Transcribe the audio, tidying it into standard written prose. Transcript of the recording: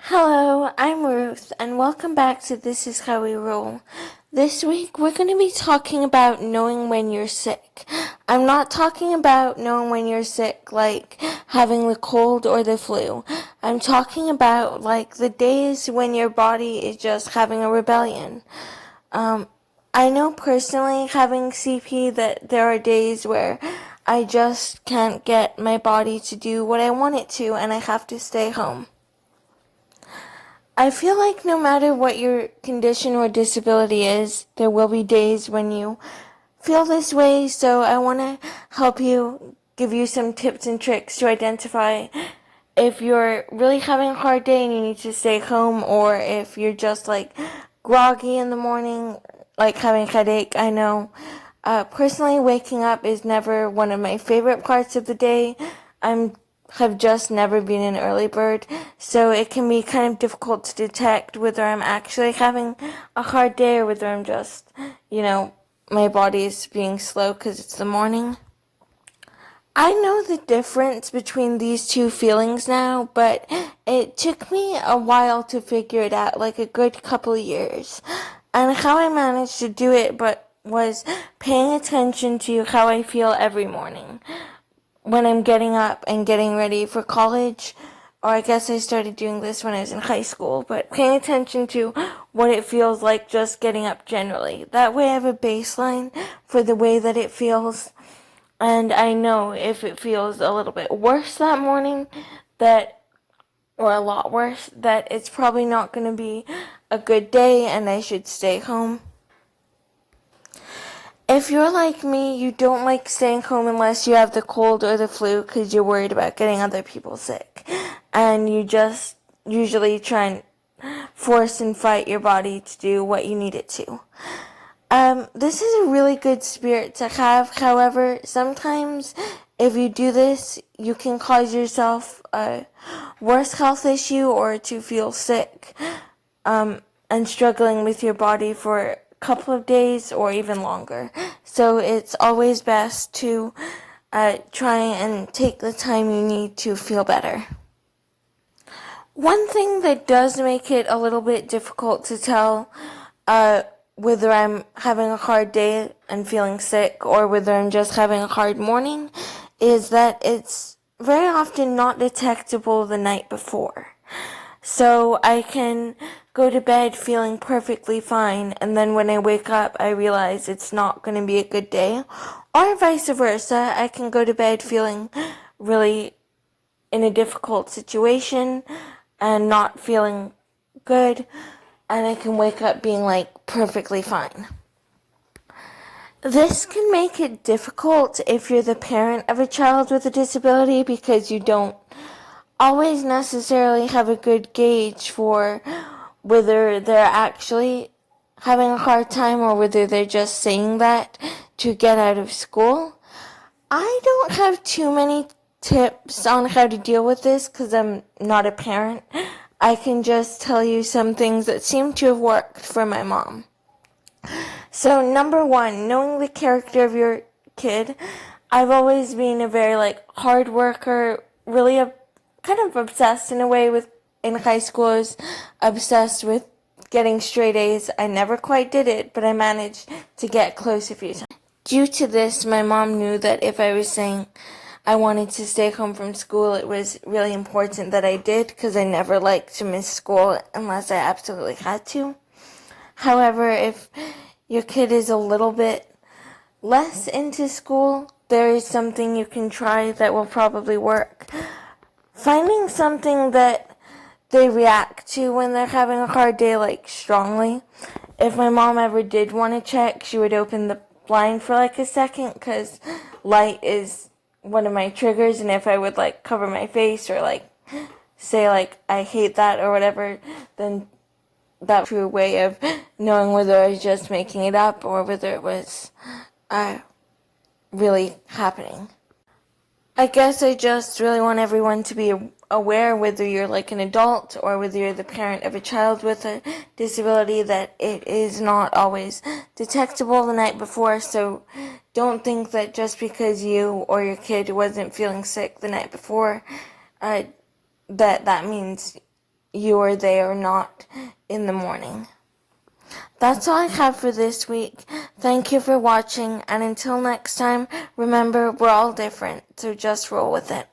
Hello, I'm Ruth, and welcome back to This Is How We Roll. This week, we're going to be talking about knowing when you're sick. I'm not talking about knowing when you're sick like having the cold or the flu. I'm talking about like the days when your body is just having a rebellion. I know personally, having CP, that there are days where I just can't get my body to do what I want it to, and I have to stay home. I feel like no matter what your condition or disability is, there will be days when you feel this way, so I want to help you, give you some tips and tricks to identify if you're really having a hard day and you need to stay home, or if you're just like groggy in the morning, like having a headache. I know personally, waking up is never one of my favorite parts of the day. Have just never been an early bird, so it can be kind of difficult to detect whether I'm actually having a hard day or whether I'm just, my body's being slow because it's the morning. I know the difference between these two feelings now, but it took me a while to figure it out, like a good couple of years. And how I managed to do it was paying attention to how I feel every morning when I'm getting up and getting ready for college, or I guess I started doing this when I was in high school, but paying attention to what it feels like just getting up generally. That way I have a baseline for the way that it feels, and I know if it feels a little bit worse that morning, or a lot worse, that it's probably not going to be a good day and I should stay home. If you're like me, you don't like staying home unless you have the cold or the flu because you're worried about getting other people sick. And you just usually try and force and fight your body to do what you need it to. This is a really good spirit to have. However, sometimes if you do this, you can cause yourself a worse health issue or to feel sick and struggling with your body for couple of days or even longer. So it's always best to try and take the time you need to feel better. One thing that does make it a little bit difficult to tell whether I'm having a hard day and feeling sick or whether I'm just having a hard morning is that it's very often not detectable the night before. So I can go to bed feeling perfectly fine, and then when I wake up, I realize it's not going to be a good day. Or vice versa, I can go to bed feeling really in a difficult situation and not feeling good, and I can wake up being like perfectly fine. This can make it difficult if you're the parent of a child with a disability because you don't always necessarily have a good gauge for whether they're actually having a hard time or whether they're just saying that to get out of school. I don't have too many tips on how to deal with this because I'm not a parent. I can just tell you some things that seem to have worked for my mom. So number one, knowing the character of your kid. I've always been a very hard worker, really kind of obsessed in a way in high school. I was obsessed with getting straight A's. I never quite did it, but I managed to get close a few times. Due to this, my mom knew that if I was saying I wanted to stay home from school, it was really important that I did because I never liked to miss school unless I absolutely had to. However, if your kid is a little bit less into school, there is something you can try that will probably work. Finding something that they react to when they're having a hard day, strongly. If my mom ever did want to check, she would open the blind for a second, because light is one of my triggers, and if I would cover my face or say I hate that or whatever, then that's a true way of knowing whether I was just making it up or whether it was really happening. I guess I just really want everyone to be aware, whether you're an adult or whether you're the parent of a child with a disability, that it is not always detectable the night before. So don't think that just because you or your kid wasn't feeling sick the night before, that means you are there, not in the morning. That's all I have for this week. Thank you for watching, and until next time, remember, we're all different, so just roll with it.